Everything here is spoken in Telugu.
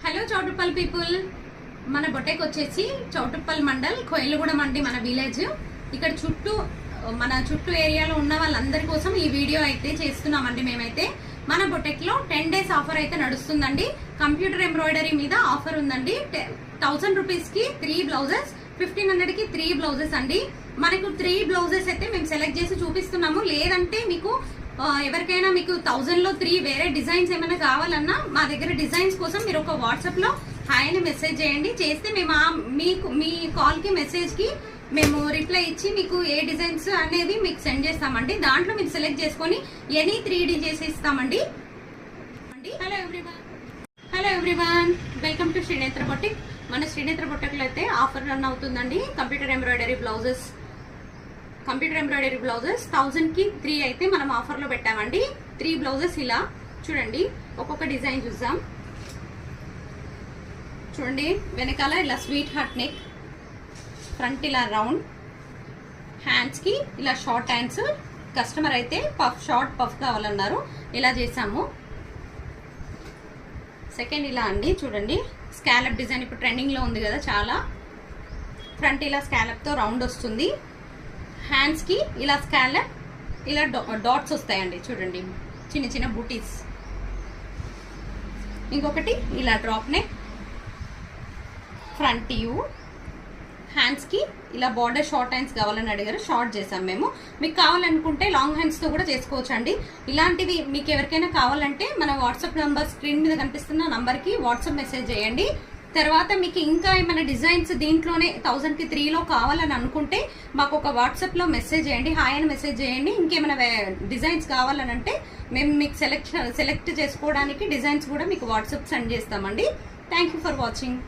హలో చౌటుప్పల్ పీపుల్, మన బొటెక్ వచ్చేసి చౌటుప్పల్ మండల్ కోయలగూడెం అండి మన విలేజ్. ఇక్కడ చుట్టూ ఏరియాలో ఉన్న వాళ్ళందరి కోసం ఈ వీడియో అయితే చేస్తున్నామండి. మేమైతే మన బొటెక్ లో 10 days ఆఫర్ అయితే నడుస్తుందండి. కంప్యూటర్ ఎంబ్రాయిడరీ మీద ఆఫర్ ఉందండి. 1000 రూపీస్ కి 3 బ్లౌజెస్, 1500 కి 3 బ్లౌజెస్ అండి. మనకు 3 బ్లౌజెస్ అయితే మేము సెలెక్ట్ చేసి చూపిస్తున్నాము. లేదంటే మీకు ఎవరికైనా మీకు 1000 లో 3 వేరే డిజైన్స్ ఏమైనా కావాలన్నా మా దగ్గర డిజైన్స్ కోసం మీరు ఒక వాట్సాప్ లో హాయ్ అని మెసేజ్ చేయండి. చేస్తే మేము మీకు మీ కాల్ కి మెసేజ్ కి మేము రిప్లై ఇచ్చి మీకు ఏ డిజైన్స్ అనేది మీకు సెండ్ చేస్తామండి. దాంట్లో మీరు సెలెక్ట్ చేసుకొని ఎనీ 3D చేసి ఇస్తామండి. Hello everyone, welcome to Srinetra boutique. మన శ్రీనేత్ర బొటిక్ లో అయితే ఆఫర్ రన్ అవుతుందండి. కంప్యూటర్ ఎంబ్రాయిడరీ బ్లౌజెస్ 1000 కి 3 అయితే మనం ఆఫర్ లో పెట్టామండి. 3 బ్లౌజెస్ ఇలా చూడండి. ఒక్కొక్క డిజైన్ చూద్దాం. చూడండి, వెనకాల ఇలా స్వీట్ హార్ట్ నెక్, ఫ్రంట్ ఇలా రౌండ్, హ్యాండ్స్ కి ఇలా షార్ట్ హ్యాండ్స్. కస్టమర్ అయితే షార్ట్ పఫ్ కావాలన్నారు, ఇలా చేసాము. సెకండ్ ఇలా అండి, చూడండి స్కాలప్ డిజైన్ ఇప్పుడు ట్రెండింగ్ లో ఉంది కదా చాలా. ఫ్రంట్ ఇలా స్కాలప్ తో రౌండ్ వస్తుంది. హ్యాండ్స్ కి ఇలా స్కాలప్, ఇలా డాట్స్ వస్తాయండి. చూడండి చిన్న చిన్న బూటీస్. ఇంకొకటి ఇలా drop neck, front you. Hands కి ఇలా బార్డర్ షార్ట్ హ్యాండ్స్ కావాలని అడిగారు, షార్ట్ చేసాం మేము. మీకు కావాలనుకుంటే లాంగ్ హ్యాండ్స్ తో కూడా చేసుకోవచ్చు అండి. ఇలాంటివి మీకు ఎవరికైనా కావాలంటే మన వాట్సాప్ నంబర్ స్క్రీన్ మీద కనిపిస్తున్న నంబర్ కి వాట్సాప్ మెసేజ్ చేయండి. తర్వాత మీకు ఇంకా ఏమైనా డిజైన్స్ దీంట్లోనే 1000 కి 3 లో కావాలని అనుకుంటే మాకు ఒక వాట్సాప్ లో మెసేజ్ చేయండి, హాయ్ అని మెసేజ్ చేయండి. ఇంకేమైనా డిజైన్స్ కావాలని అంటే మేము మీకు సెలెక్ట్ చేసుకోవడానికి డిజైన్స్ కూడా మీకు వాట్సాప్ సెండ్ చేస్తామండి. Thank you for watching.